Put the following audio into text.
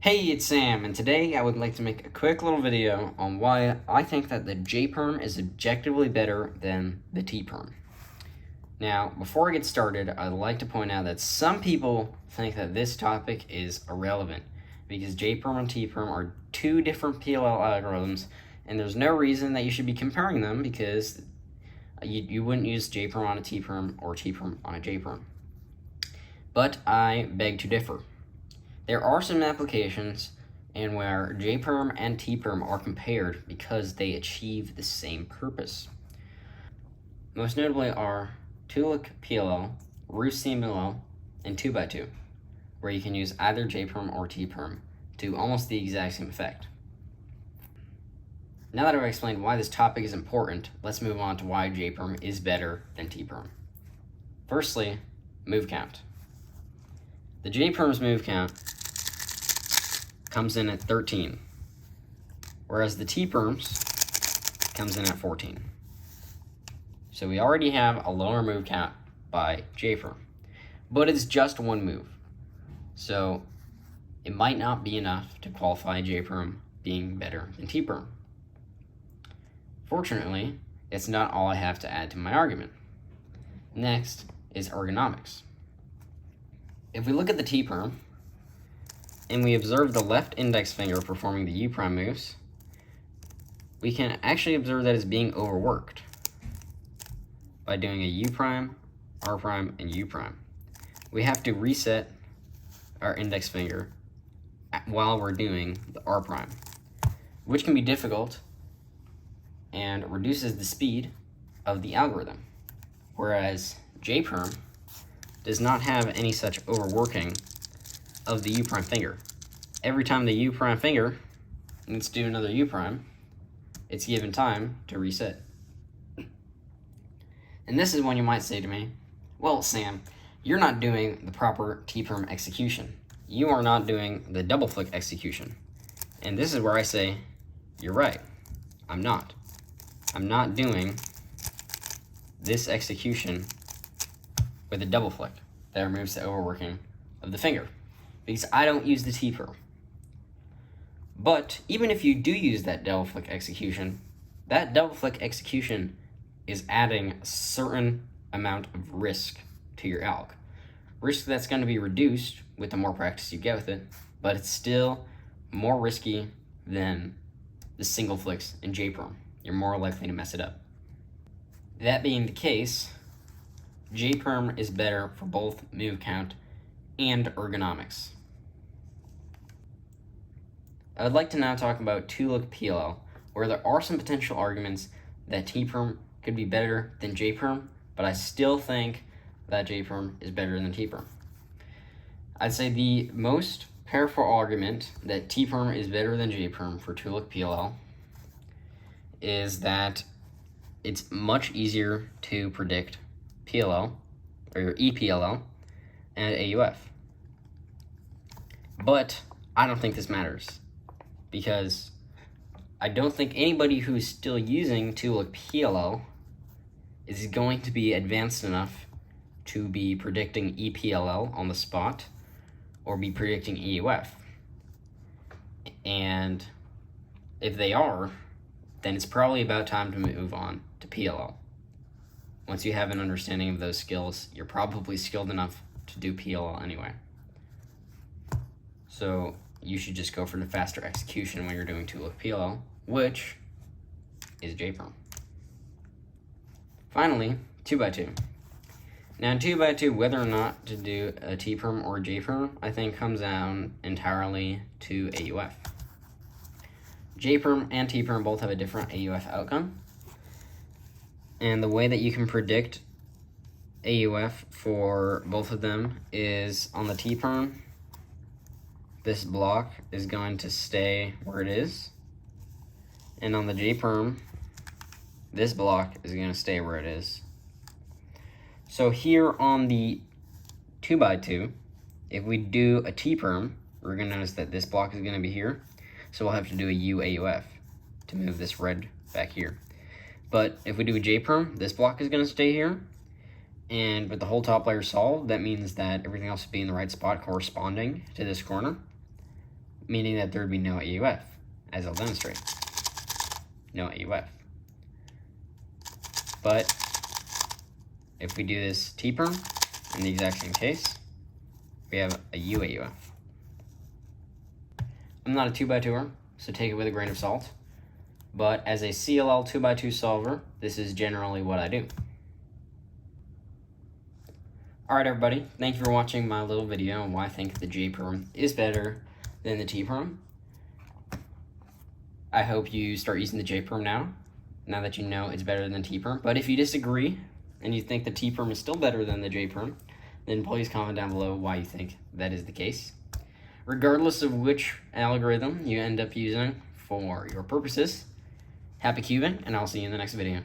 Hey, it's Sam, and today I would like to make a quick little video on why I think that the J-Perm is objectively better than the T-Perm. Now, before I get started, I'd like to point out that some people think that this topic is irrelevant because J-Perm and T-Perm are two different PLL algorithms, and there's no reason that you should be comparing them because you wouldn't use J-Perm on a T-Perm or T-Perm on a J-Perm. But I beg to differ. There are some applications in where J-Perm and T-Perm are compared because they achieve the same purpose. Most notably are 2-look PLL, roof CMLL, and 2x2, where you can use either J-Perm or T-Perm to almost the exact same effect. Now that I've explained why this topic is important, let's move on to why J-Perm is better than T-Perm. Firstly, Movecount. The J-Perm's Movecount comes in at 13, whereas the T-Perm's comes in at 14. So we already have a lower move count by J-Perm, but it's just one move. So it might not be enough to qualify J-Perm being better than T-Perm. Fortunately, it's not all I have to add to my argument. Next is ergonomics. If we look at the T-Perm, and we observe the left index finger performing the U prime moves, we can actually observe that it's being overworked by doing a U prime, R prime, and U prime. We have to reset our index finger while we're doing the R prime, which can be difficult and reduces the speed of the algorithm, whereas J-Perm does not have any such overworking of the U prime finger. Every time the U prime finger needs to do another U prime, it's given time to reset. And this is when you might say to me, well, Sam, you're not doing the proper T-Perm execution. You are not doing the double flick execution. And this is where I say, you're right, I'm not. I'm not doing this execution with a double flick that removes the overworking of the finger, because I don't use the T-Perm. But even if you do use that double flick execution, that double flick execution is adding a certain amount of risk to your alg. Risk that's going to be reduced with the more practice you get with it, but it's still more risky than the single flicks in J-Perm. You're more likely to mess it up. That being the case, J-Perm is better for both move count and ergonomics. I would like to now talk about 2-look PLL, where there are some potential arguments that T-Perm could be better than J-Perm, but I still think that J-Perm is better than T-Perm. I'd say the most powerful argument that T-Perm is better than J-Perm for 2-look PLL is that it's much easier to predict PLL, or your EPLL, and AUF. But I don't think this matters, because I don't think anybody who's still using 2-look PLL is going to be advanced enough to be predicting EPLL on the spot or be predicting EUF. And if they are, then it's probably about time to move on to PLL. Once you have an understanding of those skills, you're probably skilled enough to do PLL anyway. So you should just go for the faster execution when you're doing 2-look PLL, which is J-Perm. Finally, 2x2. Now, 2x2, whether or not to do a T-Perm or J-Perm, I think comes down entirely to AUF. J-Perm and T-Perm both have a different AUF outcome. And the way that you can predict AUF for both of them is on the T-Perm, this block is going to stay where it is. And on the J-Perm, this block is going to stay where it is. So here on the 2x2, if we do a T-Perm, we're going to notice that this block is going to be here. So we'll have to do a UAUF to move this red back here. But if we do a J-Perm, this block is going to stay here. And with the whole top layer solved, that means that everything else will be in the right spot corresponding to this corner. meaning that there would be no AUF, as I'll demonstrate. No AUF. But if we do this T-perm in the exact same case, we have a UAUF. I'm not a 2x2er, so take it with a grain of salt. But as a CLL 2x2 solver, this is generally what I do. Alright everybody, thank you for watching my little video on why I think the J-perm is better than the T-perm. I hope you start using the J-perm now that you know it's better than the T-perm. But if you disagree, and you think the T-perm is still better than the J-perm, then please comment down below why you think that is the case. Regardless of which algorithm you end up using for your purposes, happy cubing, and I'll see you in the next video.